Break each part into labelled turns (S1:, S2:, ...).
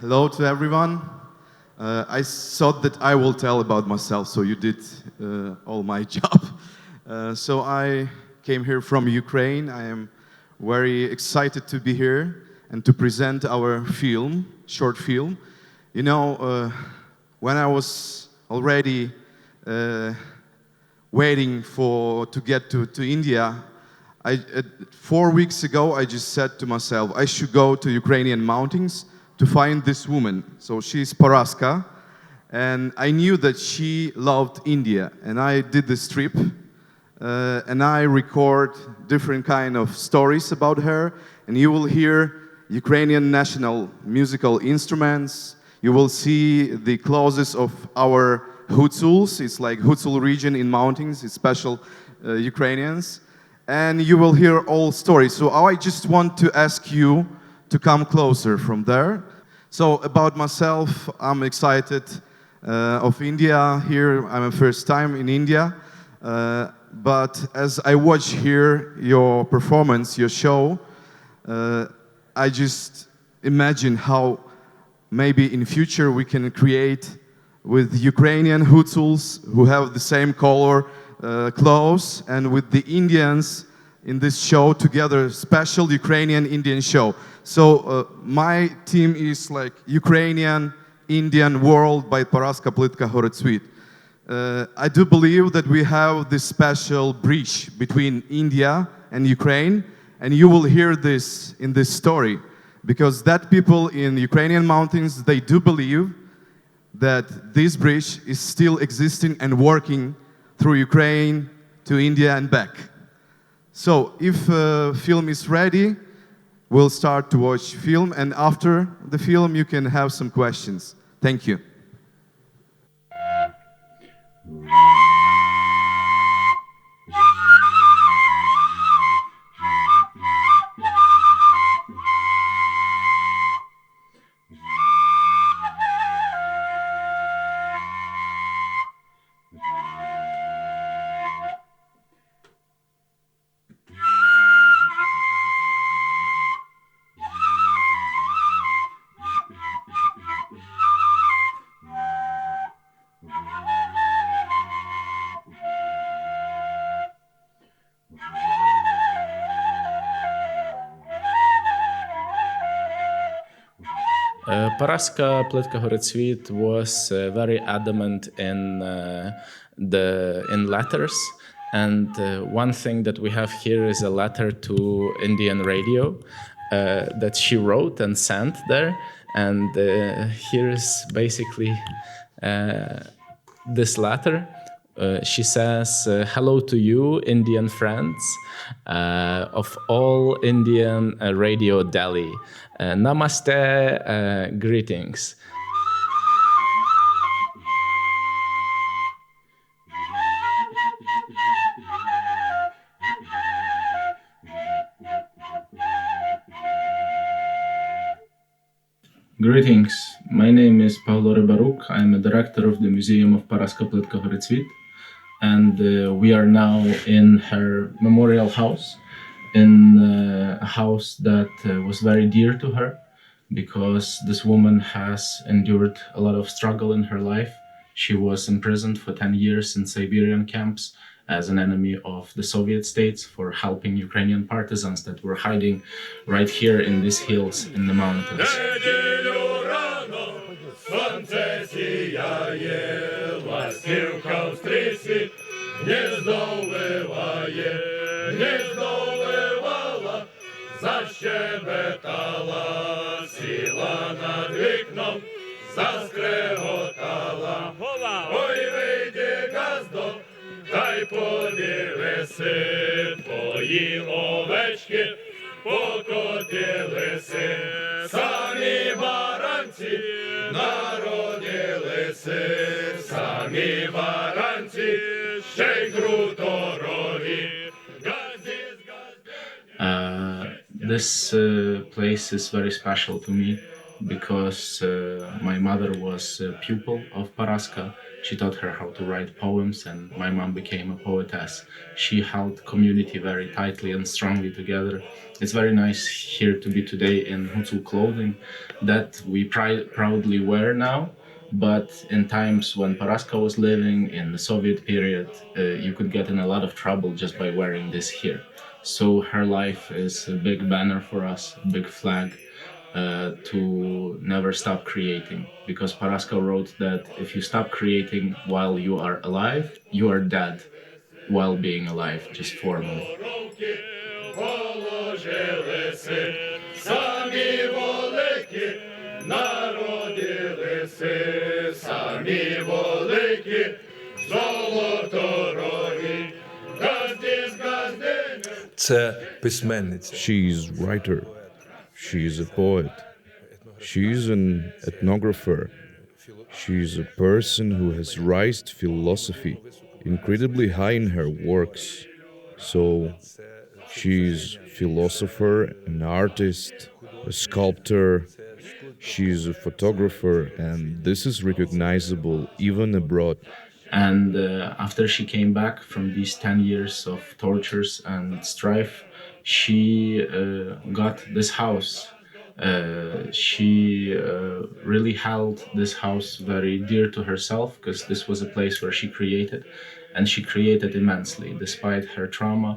S1: Hello to everyone. I thought that I will tell about myself, so you did all my job. So I came here from Ukraine. I am very excited to be here and to present our film, short film. You know, when I was already waiting to get to India, 4 weeks ago I just said to myself, I should go to Ukrainian mountains to find this woman. So she's Paraska, and I knew that she loved India. And I did this trip, and I record different kind of stories about her. And you will hear Ukrainian national musical instruments. You will see the clothes of our Hutsuls. It's like Hutsul region in mountains. It's special Ukrainians. And you will hear all stories. So I just want to ask you to come closer from there. So about myself, I'm excited of India here. I'm a first time in India. But as I watch here your performance, your show, I just imagine how maybe in future we can create with Ukrainian Hutsuls who have the same color clothes, and with the Indians in this show together, special Ukrainian-Indian show. So my team is like Ukrainian-Indian World by Paraska Plytka-Horytsvit. I do believe that we have this special bridge between India and Ukraine, and you will hear this in this story, because that people in Ukrainian mountains, they do believe that this bridge is still existing and working through Ukraine to India and back. So if film is ready, we'll start to watch film, and after the film you can have some questions. Thank you.
S2: Paraska Plytka-Horytsvit was very adamant in letters, and one thing that we have here is a letter to Indian radio that she wrote and sent there, and here is basically this letter. She says, hello to you, Indian friends of all Indian Radio Delhi. Namaste, greetings. Greetings, my name is Paolo Rebaruk. I'm a director of the Museum of Paraska Plytka-Horytsvit, and we are now in her memorial house, in a house that was very dear to her, because this woman has endured a lot of struggle in her life. She was imprisoned for 10 years in Siberian camps as an enemy of the Soviet states for helping Ukrainian partisans that were hiding right here in these hills in the mountains.
S3: Защебетала, сіла над вікном, заскреготала. Ой, вийди, газдо, та й подивися, твої овечки покотилися, самі баранці народилися, самі баранці ще й круторові.
S2: This place is very special to me because my mother was a pupil of Paraska. She taught her how to write poems, and my mom became a poetess. She held community very tightly and strongly together. It's very nice here to be today in Hutu clothing that we proudly wear now. But in times when Paraska was living in the Soviet period, you could get in a lot of trouble just by wearing this here. So her life is a big banner for us, a big flag to never stop creating. Because Paraska wrote that if you stop creating while you are alive, you are dead while being alive, just formally.
S3: Руки положили си, самі великі народилися, самі великі, золоторогі, газді з газдиня.
S4: Це письменниця.
S5: She is writer. She is a poet. She is an ethnographer. She is a person who has raised philosophy incredibly high in her works. So she is philosopher, an artist, a sculptor. She is a photographer, and this is recognizable even abroad.
S2: And after she came back from these 10 years of tortures and strife, she got this house. She really held this house very dear to herself because this was a place where she created, and she created immensely. Despite her trauma,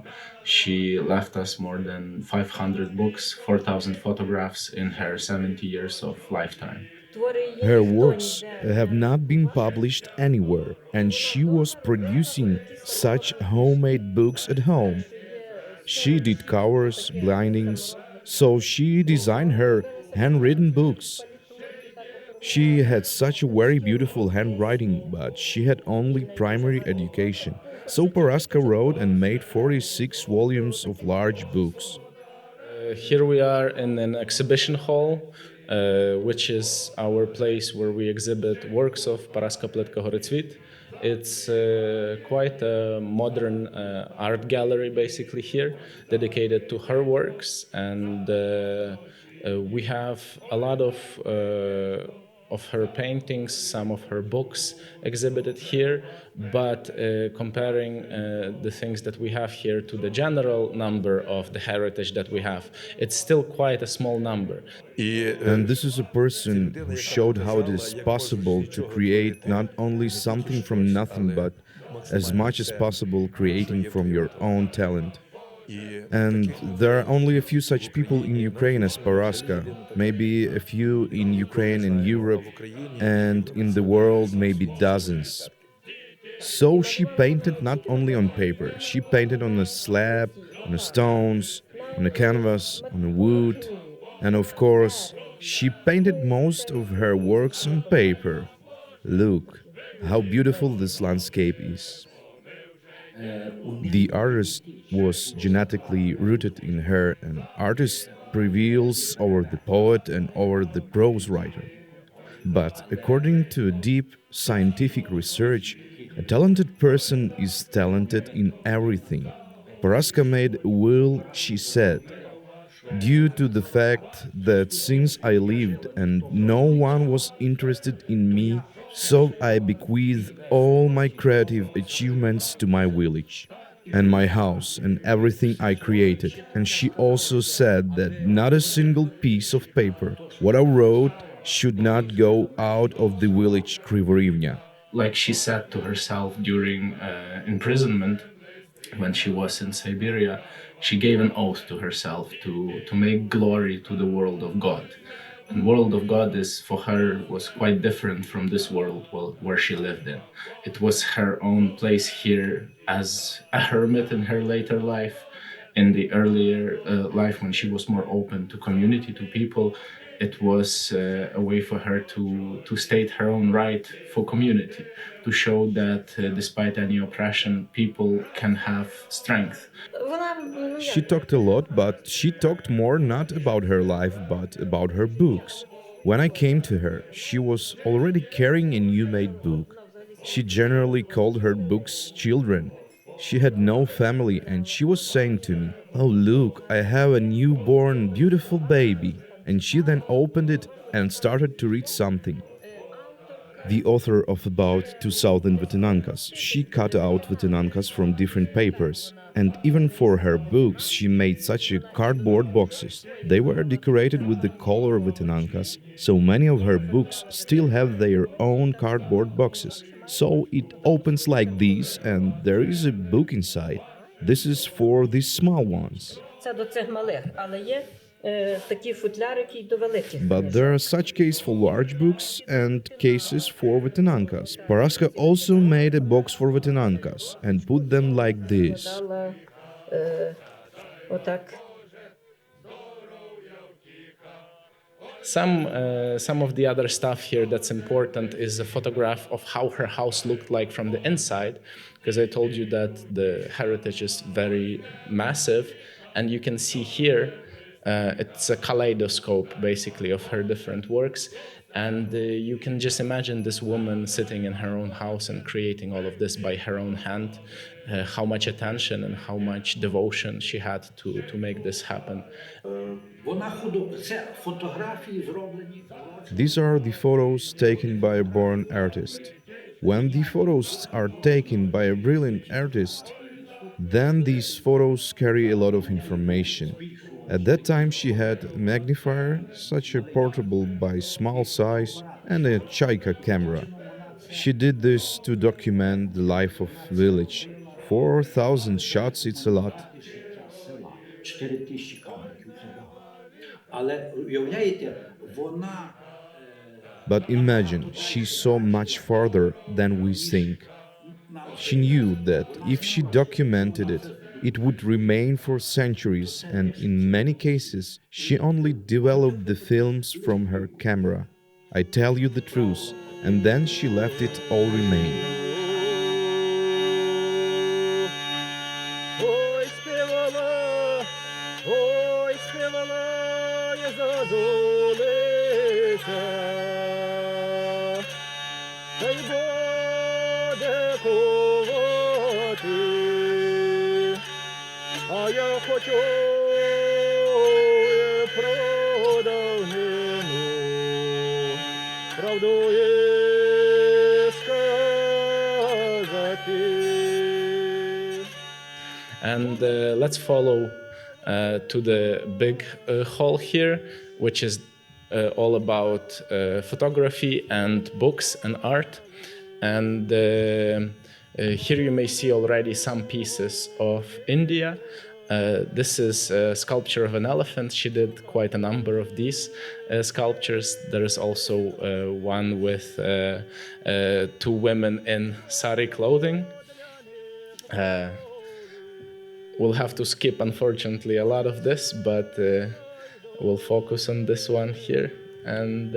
S2: she left us more than 500 books, 4,000 photographs in her 70 years of lifetime.
S5: Her works have not been published anywhere, and she was producing such homemade books at home. She did covers, blindings, so she designed her handwritten books. She had such a very beautiful handwriting, but she had only primary education. So Paraska wrote and made 46 volumes of large books.
S2: Here we are in an exhibition hall, which is our place where we exhibit works of Paraska Plytka-Horytsvit. It's quite a modern art gallery basically here, dedicated to her works, and we have a lot of her paintings, some of her books exhibited here, but comparing the things that we have here to the general number of the heritage that we have, it's still quite a small number.
S5: And this is a person who showed how it is possible to create not only something from nothing, but as much as possible creating from your own talent. And there are only a few such people in Ukraine as Paraska, maybe a few in Ukraine and Europe, and in the world maybe dozens. So she painted not only on paper, she painted on a slab, on the stones, on a canvas, on a wood, and of course, she painted most of her works on paper. Look how beautiful this landscape is. The artist was genetically rooted in her, and artist prevails over the poet and over the prose writer. But according to deep scientific research, a talented person is talented in everything. Paraska made a will, she said, due to the fact that since I lived and no one was interested in me, so I bequeath all my creative achievements to my village and my house and everything I created. And she also said that not a single piece of paper, what I wrote, should not go out of the village Krivorivnya.
S2: Like she said to herself during imprisonment, when she was in Siberia, she gave an oath to herself to make glory to the world of God. And world of God is for her was quite different from this world where she lived in. It was her own place here as a hermit in her later life. In the earlier life, when she was more open to community, to people, it was a way for her to state her own right for community, to show that despite any oppression, people can have strength.
S5: She talked a lot, but she talked more not about her life, but about her books. When I came to her, she was already carrying a new made book. She generally called her books children. She had no family, and she was saying to me, "Oh, look, I have a newborn, beautiful baby." and she then opened it and started to read something. The author of about 2000 Vatinankas. She cut out Vatinankas from different papers. And even for her books, she made such a cardboard boxes. They were decorated with the color Vatinankas, so many of her books still have their own cardboard boxes. So it opens like this, and there is a book inside. This is for the small ones.
S6: Це до цих малих, але є такі футлярики й до великих.
S5: But there are such cases for large books and cases for Vatinankas. Paraska also made a box for Vatinankas and put them like this.
S6: Дала отак.
S2: Some of the other stuff here that's important is a photograph of how her house looked like from the inside, because I told you that the heritage is very massive, and you can see here it's a kaleidoscope basically of her different works, and you can just imagine this woman sitting in her own house and creating all of this by her own hand, how much attention and how much devotion she had to make this happen.
S5: These are the photos taken by a born artist. When the photos are taken by a brilliant artist, then these photos carry a lot of information. At that time she had a magnifier, such a portable by small size, and a Chaika camera. She did this to document the life of village. 4,000 shots, it's a lot. But imagine, she saw much farther than we think. She knew that if she documented it, it would remain for centuries, and in many cases, she only developed the films from her camera. I tell you the truth, and then she left it all remain.
S3: Ой, співала я зозулиця, та й буде ковати, а я хочу про давнину, правду їй сказати.
S2: And let's follow to the big hall here, which is all about photography and books and art. And here you may see already some pieces of India. This is a sculpture of an elephant. She did quite a number of these sculptures. There is also one with two women in sari clothing. We'll have to skip, unfortunately, a lot of this, but we'll focus on this one here. And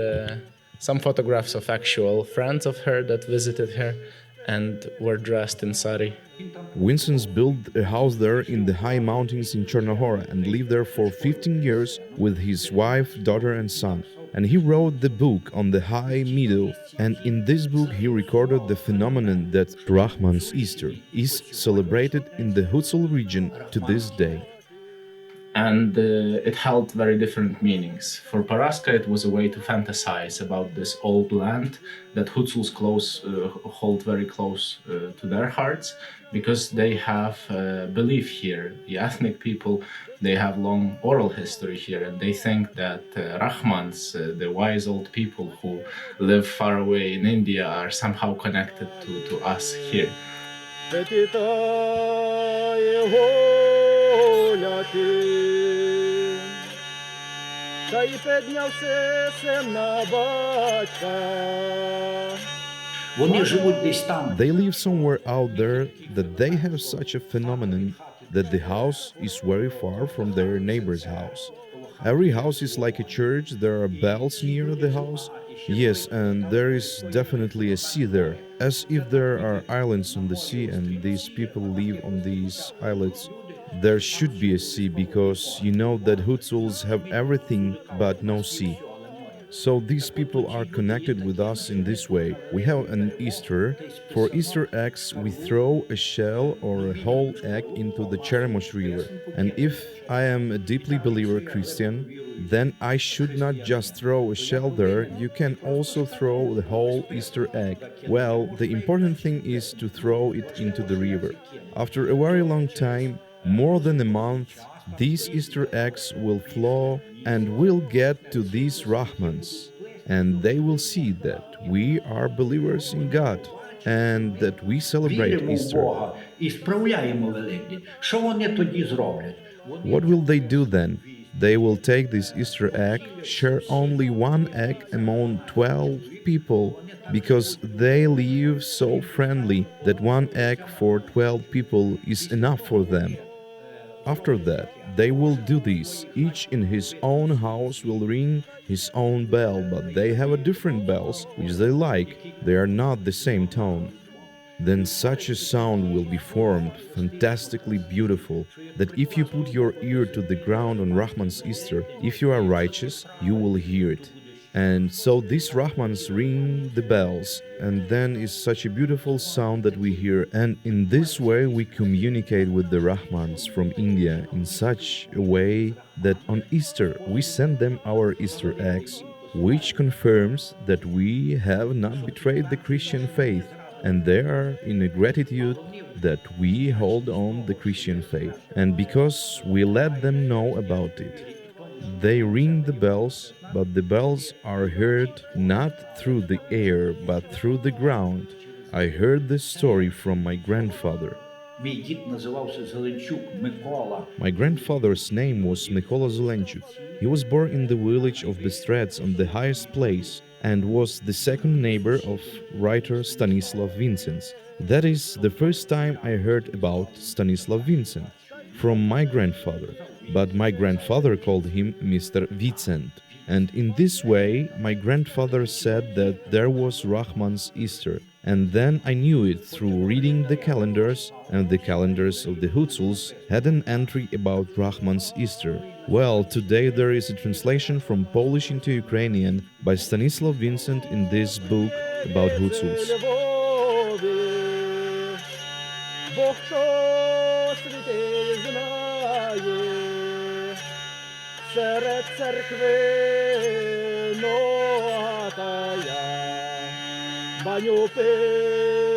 S2: some photographs of actual friends of her that visited her and were dressed in sari.
S5: Vincent built a house there in the high mountains in Chernogora and lived there for 15 years with his wife, daughter and son. And he wrote the book on the high meadow, and in this book he recorded the phenomenon that Rahman's Easter is celebrated in the Hutsul region to this day.
S2: And it held very different meanings. For Paraska, it was a way to fantasize about this old land that Hutsuls hold very close to their hearts, because they have belief here. The ethnic people, they have long oral history here, and they think that Rahmans, the wise old people who live far away in India, are somehow connected to us here.
S3: Та й піднявся син на батька.
S7: Вони живуть десь там.
S5: They live somewhere out there that they have such a phenomenon that the house is very far from their neighbor's house. Every house is like a church, there are bells near the house. Yes, and there is definitely a sea there, as if there are islands on the sea and these people live on these islets. There should be a sea, because you know that Hutsuls have everything but no sea. So these people are connected with us in this way. We have an Easter. For Easter eggs, we throw a shell or a whole egg into the Cheremosh River. And if I am a deeply believer Christian, then I should not just throw a shell there, you can also throw the whole Easter egg. Well, the important thing is to throw it into the river. After a very long time, more than a month, these Easter eggs will flow and will get to these Rahmans, and they will see that we are believers in God and that we celebrate
S7: Віримо в
S5: Easter.
S7: Бога і справляємо Великдень. Що вони тоді зроблять?
S5: What will they do then? They will take this Easter egg, share only one egg among 12 people, because they live so friendly that one egg for 12 people is enough for them. After that, they will do this. Each in his own house will ring his own bell, but they have a different bells which they like. They are not the same tone. Then such a sound will be formed, fantastically beautiful, that if you put your ear to the ground on Rahman's Easter, if you are righteous, you will hear it. And so these Rahmans ring the bells, and then is such a beautiful sound that we hear. And in this way we communicate with the Rahmans from India in such a way that on Easter we send them our Easter eggs, which confirms that we have not betrayed the Christian faith, and they are in a gratitude that we hold on the Christian faith. And because we let them know about it, they ring the bells, but the bells are heard not through the air, but through the ground. I heard this story from my grandfather.
S7: Мій дід називався Зеленчук Микола.
S5: My grandfather's name was Mykola Zelenchuk. He was born in the village of Bystrets on the highest place and was the second neighbor of writer Stanislav Vincent. That is the first time I heard about Stanislav Vincent from my grandfather. But my grandfather called him Mr. Vicent. And in this way, my grandfather said that there was Rahman's Easter. And then I knew it through reading the calendars, and the calendars of the Hutsuls had an entry about Rahman's Easter. Well, today there is a translation from Polish into Ukrainian by Stanislav Vincent in this book about Hutsuls.
S3: Бо хто святий знає, серед церкви ногатая, баню підпирає.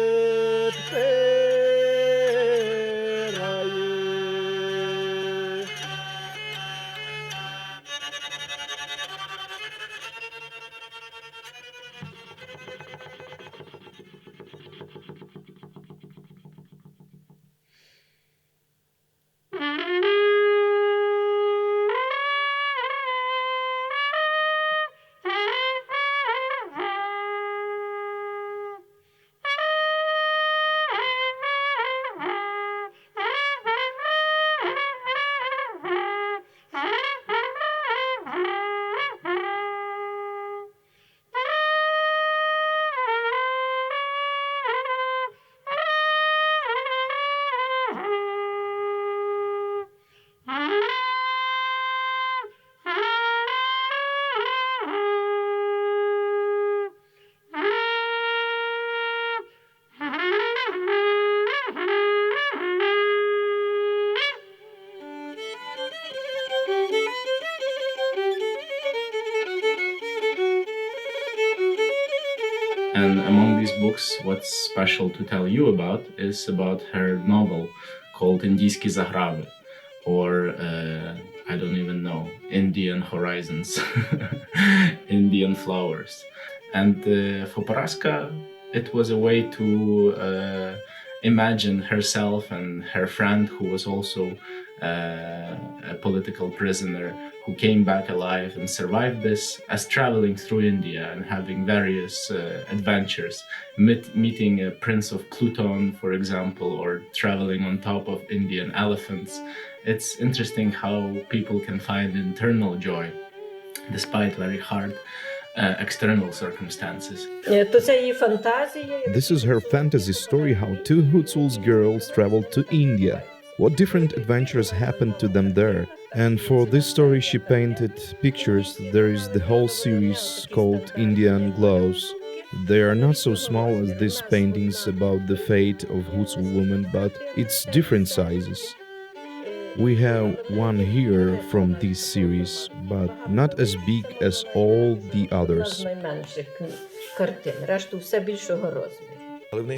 S2: And among these books, what's special to tell you about is about her novel called Indiyski Zagрави, or I don't even know, Indian Horizons, Indian Flowers. And for Paraska, it was a way to imagine herself and her friend, who was also a political prisoner, who came back alive and survived this, as traveling through India and having various adventures, meeting a prince of Pluton, for example, or traveling on top of Indian elephants. It's interesting how people can find internal joy despite very hard external circumstances.
S6: То це її фантазія.
S5: This is her fantasy story how two Hutsuls girls traveled to India. What different adventures happened to them there. And for this story she painted pictures. There is the whole series called Indian Gloves. They are not so small as these paintings about the fate of Hutu women, but it's different sizes. We have one here from this series, but not as big as all the others.
S6: Найменших картин, решту все більшого розміру.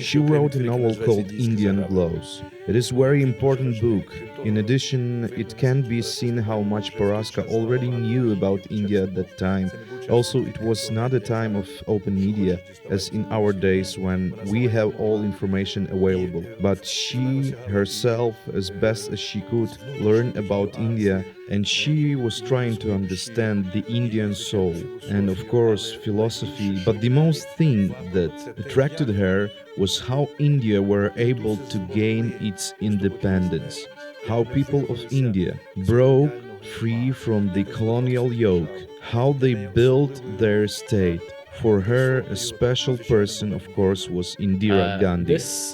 S5: She wrote a novel called Indian Gloves. It is a very important book. In addition, it can be seen how much Paraska already knew about India at that time. Also, it was not a time of open media, as in our days when we have all information available. But she herself, as best as she could, learned about India, and she was trying to understand the Indian soul and, of course, philosophy. But the most thing that attracted her was how India were able to gain its independence, how people of India broke free from the colonial yoke, how they built their state. For her, a special person, of course, was Indira Gandhi.
S2: This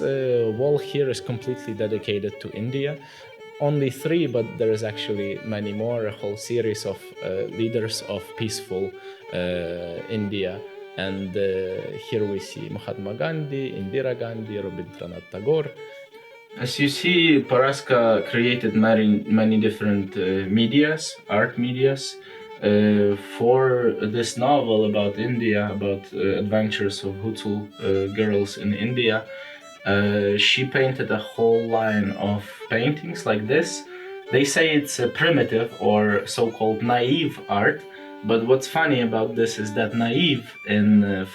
S2: wall here is completely dedicated to India. Only 3, but there is actually many more, a whole series of leaders of peaceful India. And here we see Mahatma Gandhi, Indira Gandhi, Rabindranath Tagore. As you see, Paraska created many different medias, art medias. For this novel about India, about adventures of Hutu girls in India, she painted a whole line of paintings like this. They say it's a primitive or so-called naive art, but what's funny about this is that naive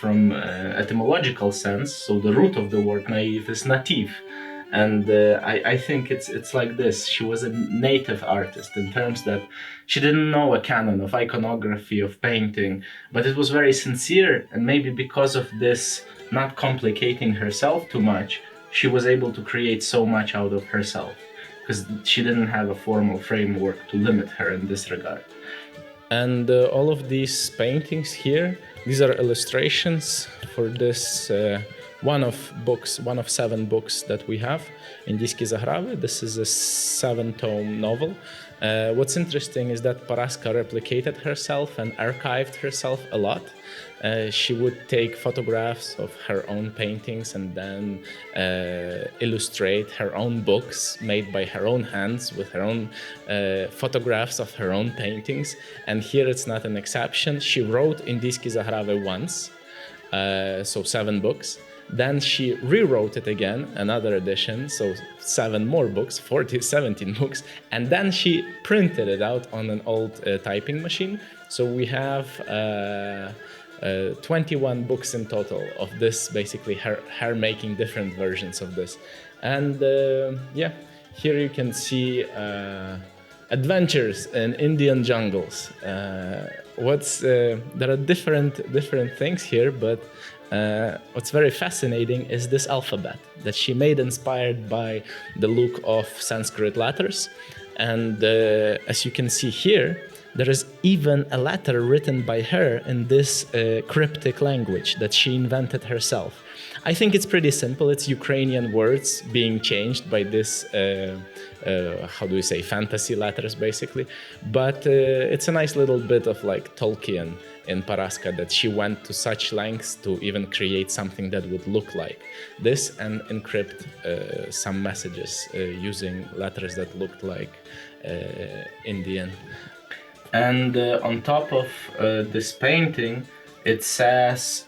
S2: from etymological sense, so the root of the word naive is native. And I think it's like this. She was a native artist in terms that she didn't know a canon of iconography, of painting, but it was very sincere, and maybe because of this, not complicating herself too much, she was able to create so much out of herself, because she didn't have a formal framework to limit her in this regard. And all of these paintings here, these are illustrations for this one of 7 books that we have in Indijski Zahrave. This is a 7-tome novel. What's interesting is that Paraska replicated herself and archived herself a lot. She would take photographs of her own paintings and then illustrate her own books made by her own hands with her own photographs of her own paintings. And here it's not an exception. She wrote in Indijski Zahrave once, so 7 books. Then she rewrote it again, another edition, so 7 more books, 17 books, and then she printed it out on an old typing machine. So we have 21 books in total of this, basically her making different versions of this. And yeah, here you can see adventures in Indian jungles. There are different things here, but what's very fascinating is this alphabet that she made inspired by the look of Sanskrit letters. And as you can see here, there is even a letter written by her in this cryptic language that she invented herself. I think it's pretty simple. It's Ukrainian words being changed by this, how do we say, fantasy letters, basically. But it's a nice little bit of like Tolkien in Paraska, that she went to such lengths to even create something that would look like this and encrypt some messages using letters that looked like Indian. And on top of this painting, it says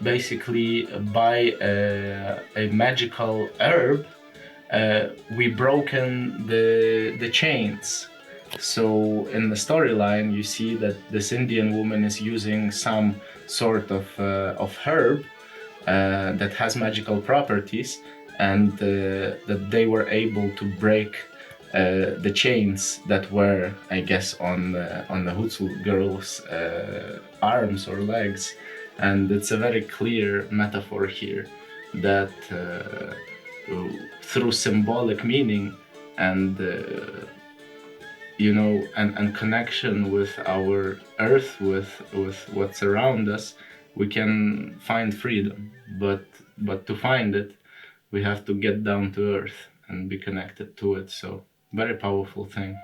S2: basically by a magical herb, we broken the chains. So in the storyline, you see that this Indian woman is using some sort of herb that has magical properties, and that they were able to break the chains that were, I guess, on the Hutu girls' arms or legs. And it's a very clear metaphor here that through symbolic meaning and and connection with our earth, with what's around us, we can find freedom. But to find it, we have to get down to earth and be connected to it. So very powerful thing.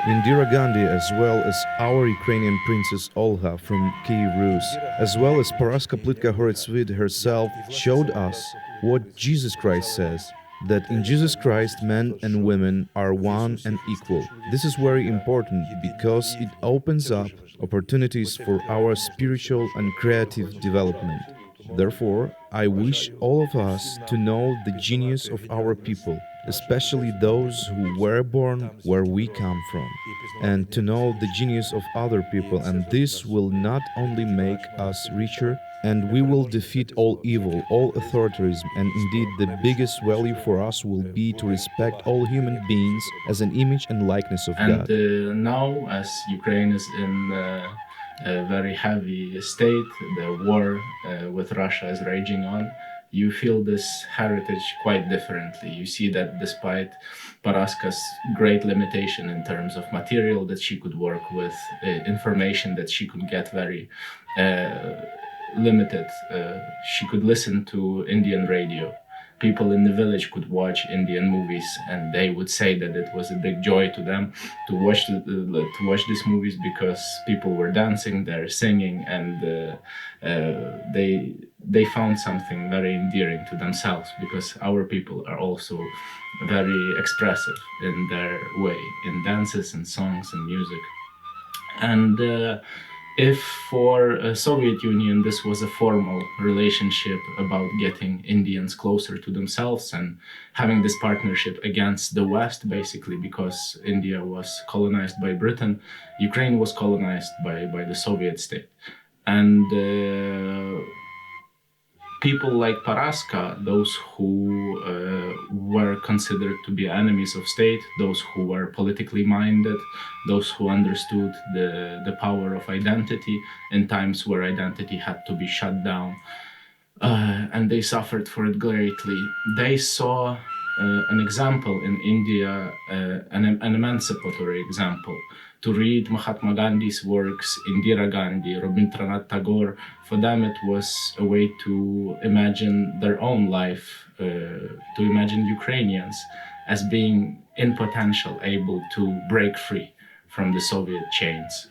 S5: Indira Gandhi, as well as our Ukrainian Princess Olga from Kiev Rus, as well as Paraska Plytka-Horytsvit herself, showed us what Jesus Christ says, that in Jesus Christ men and women are one and equal. This is very important because it opens up opportunities for our spiritual and creative development. Therefore, I wish all of us to know the genius of our people, especially those who were born where we come from, and to know the genius of other people, and this will not only make us richer, and we will defeat all evil, all authoritarianism, and indeed the biggest value for us will be to respect all human beings as an image and likeness of God.
S2: And now, as Ukraine is in a very heavy state, the war with Russia is raging on, you feel this heritage quite differently. You see that despite Paraska's great limitation in terms of material that she could work with, information that she could get very limited. She could listen to Indian radio. People in the village could watch Indian movies, and they would say that it was a big joy to them to watch these movies because people were dancing, they're singing, and they found something very endearing to themselves, because our people are also very expressive in their way, in dances and songs and music. And if for Soviet Union this was a formal relationship about getting Indians closer to themselves and having this partnership against the West, basically, because India was colonized by Britain, Ukraine was colonized by the Soviet state. And people like Paraska, those who were considered to be enemies of state, those who were politically minded, those who understood the power of identity in times where identity had to be shut down, and they suffered for it greatly. They saw an example in India, an emancipatory example. To read Mahatma Gandhi's works, Indira Gandhi, Rabindranath Tagore, for them it was a way to imagine their own life, to imagine Ukrainians as being in potential able to break free from the Soviet chains.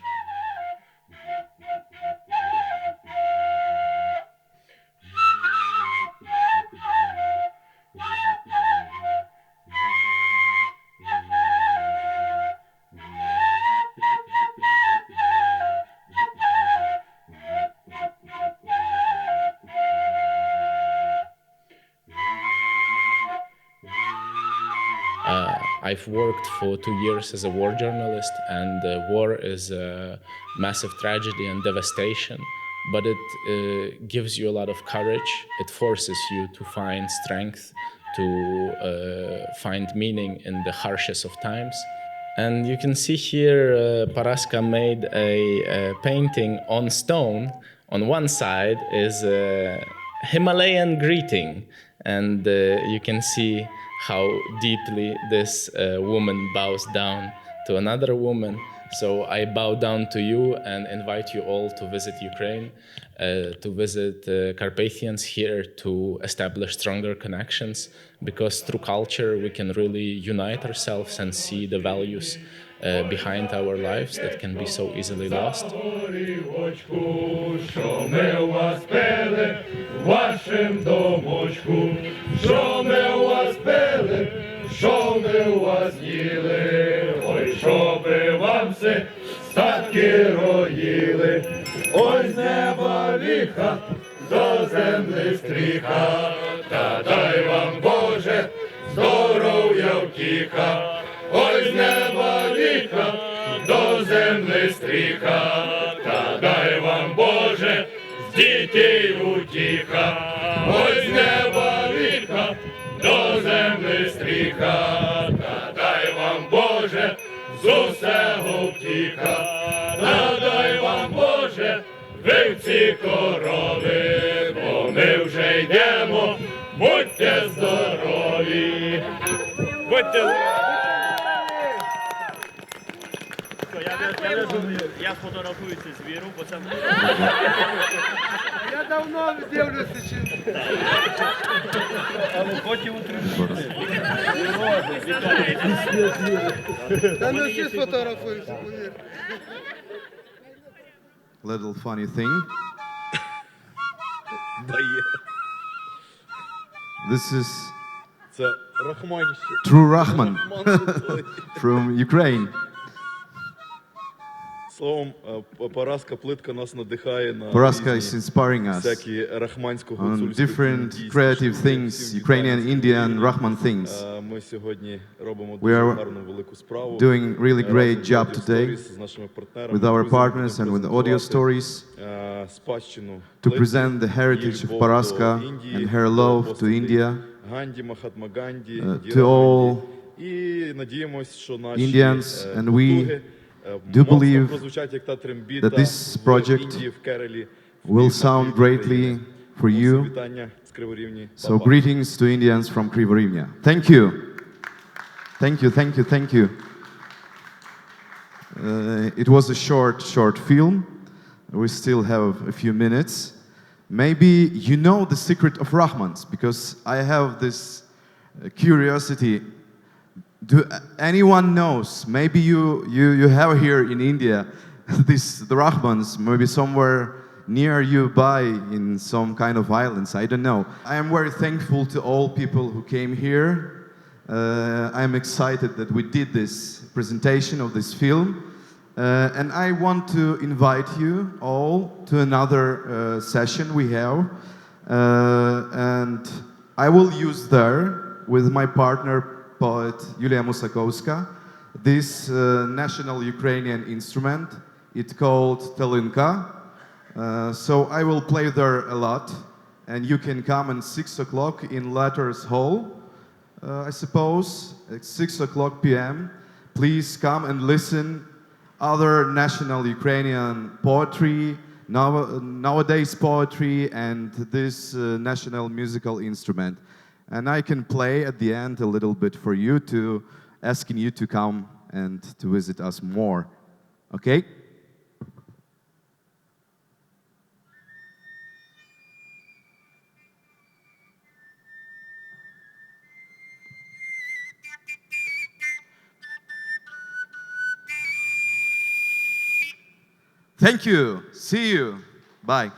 S2: I've worked for 2 years as a war journalist, and war is a massive tragedy and devastation, but it gives you a lot of courage. It forces you to find strength, to find meaning in the harshest of times. And you can see here Paraska made a painting on stone. On one side is a Himalayan greeting, and you can see how deeply this woman bows down to another woman. So I bow down to you and invite you all to visit Ukraine, to visit Carpathians here, to establish stronger connections, because through culture we can really unite ourselves and see the values behind our lives that can be so easily lost.
S8: Що ми у вас їли, ой, що би вам все статки роїли, ой, з неба віха, до землі стріха, та дай вам, Боже, здоров'я втіха, ой, з неба віха, до землі стріха, та дай вам, Боже, з дітей утіха, ой, з неба віха, до землі стріха, та дай вам, Боже, з усього втіха, та дай вам, Боже, вівці корови, бо ми вже йдемо, будьте здорові. Будьте здорові.
S3: Я сфотографуюся з Віру, бо це... Я давно дивлюся, чи... Але потім утримуюся. Та ми всі сфотографуємося, повір.
S1: Little funny thing. This is
S8: Це Рахманіще.
S1: True Rahman from Ukraine.
S8: Словом, Параска Плитка нас надихає на
S1: Paraska is inspiring us
S8: всякі рахманського
S1: on
S8: гуцульського
S1: different creative things, Ukrainian, Indian, Rahman things.
S8: Ми сьогодні робимо
S1: We
S8: дуже
S1: are
S8: гарну велику справу.
S1: Doing really great job today
S8: З нашими партнерами,
S1: with our
S8: друзями
S1: partners and with
S8: будемо
S1: audio
S8: презентувати,
S1: stories
S8: спадщину
S1: to
S8: Плитки,
S1: present the heritage
S8: її
S1: of
S8: любов
S1: Paraska
S8: до Індії,
S1: and her
S8: до
S1: love to
S8: постатей
S1: India,
S8: Ганді, Махатма Ганді,
S1: to
S8: Індіра
S1: all
S8: Ганді. І надіємось, що наші
S1: Indians, and we
S8: потуги
S1: do
S8: моцно
S1: believe
S8: прозвучать, як та трембіта
S1: that this
S8: в
S1: project
S8: Індії, в Керелі, в
S1: will
S8: півдні
S1: sound
S8: України.
S1: greatly for
S8: Усі
S1: you.
S8: вітання з Криворівні.
S1: So
S8: Па-па.
S1: greetings to Indians from Krivorivnya. Thank you. Thank you, thank you, thank you. It was a short film. We still have a few minutes. Maybe you know the secret of Rahmans, because I have this curiosity. Do anyone knows? Maybe you have here in India the Rahmans, maybe somewhere near you by in some kind of islands. I don't know. I am very thankful to all people who came here. I am excited that we did this presentation of this film. And I want to invite you all to another session we have. And I will use there with my partner, poet Yulia Musakowska, this national Ukrainian instrument. It's called telinka. So I will play there a lot. And you can come at 6 o'clock in Letters Hall, I suppose, at 6 o'clock p.m. Please come and listen other national Ukrainian poetry, nowadays poetry, and this national musical instrument. And I can play at the end a little bit for you, to asking you to come and to visit us more. Okay? Thank you. See you. Bye.